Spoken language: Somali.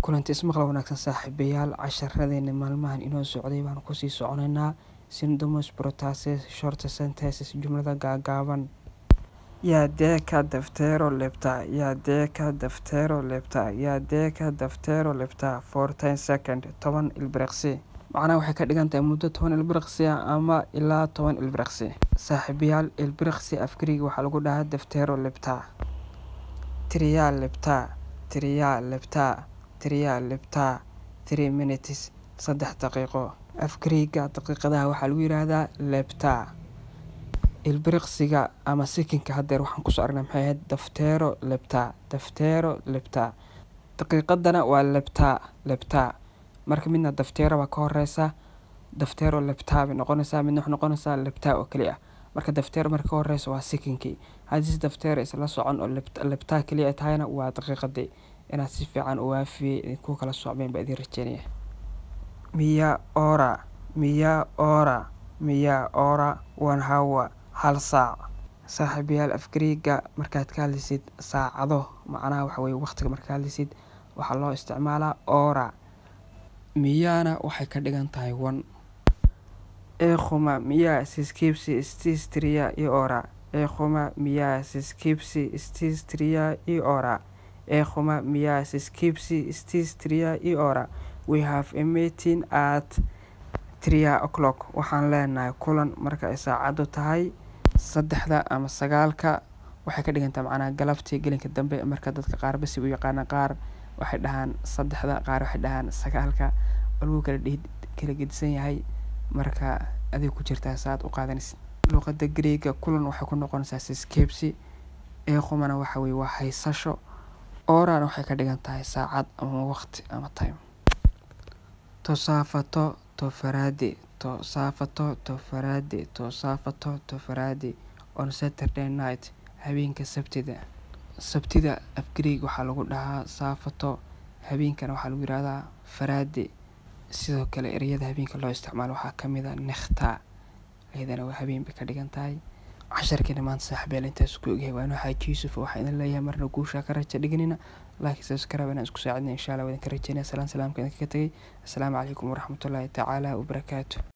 kulanti ismaqal wanaagsan saaxiibayaal casharadeenna maalmahan inoo socday baan kusii soconaynaa syndromes protasis short sentences jumlada gaagaaban yaadeka daftero lebta for 10 second 10 ilbiriqsi macnaha waxay ka dhigan tahay muddo 10 ilbiriqsi ama ilaa 10 ilbiriqsi saaxiibayaal ilbiriqsi afkariga waxaa lagu dhahaa daftero lebta triya lebta 3 minutes 3 daqiiqo afkariga daqiiqadaha waxaa lagu yiraahdaa lebta ilbiriqsiga ama sekinka hadeer waxaan kusoo aragnay maxay ahayd daftero lebta daqiiqadana waa lebta marka midna daftero waa ka horeysa daftero lebta bay noqonaysaa midna waxay noqonaysaa lebta oo kaliya marka daftero marka horeysa waa sekinkii hadii daftero isla socon oo lebta kaliya tahayna waa daqiiqadii inaad si fiican u waafiyay ku kala socmeen baa idin rajeynaya miya ora 1 hour hal saac saaxiibayaal afkariga markaad ka hadlaysid saacado macnaha waxa weeye waqtiga markaad hadlaysid waxaa loo isticmaalaa ora miyana waxay ka dhigan tahay 1 miya siskipsi triya ora we have a meeting at 3 o'clock waxaan leenahay kulan marka ay saacadu tahay 3 ama 9 waxay ka dhigan tahay macnaha galabtii gelinka dambe marka dadka qaar bas u yaqaan qaar waxay dhahaan 3 qaar waxay dhahaan 9 lagu kala gedisan yahay marka adiga ku jirtaa saad u qaadanaysid luqadda Greek kulan waxay ku noqonaysaa siskipsi eekhumana waxa weeye waa haysasho orana waxay ka dhigan tahay saacad ama waqti ama time tosaafato farade on Saturday night habeenka sabtida afkariga waxaa lagu dhahaa saafato habeenkana waxaa lagu yiraahdaa farade sidoo kale ereyada habeenka loo isticmaalo waxaa kamid ah nekhta ayadana waa habeen bay ka dhigan tahay casharkeena maanta saaxiibayaal intaas ku ogyahay waan waxaa Yusuf waxaan idin leeyahay marna guusha ka raja dhiganina laakiin subscribe inaan isku saacidnay insha Allah waan ka rajaynaa salaamka idinka tagay assalaamu calaykum waraxmatullaahi tacaala wabarakaatuh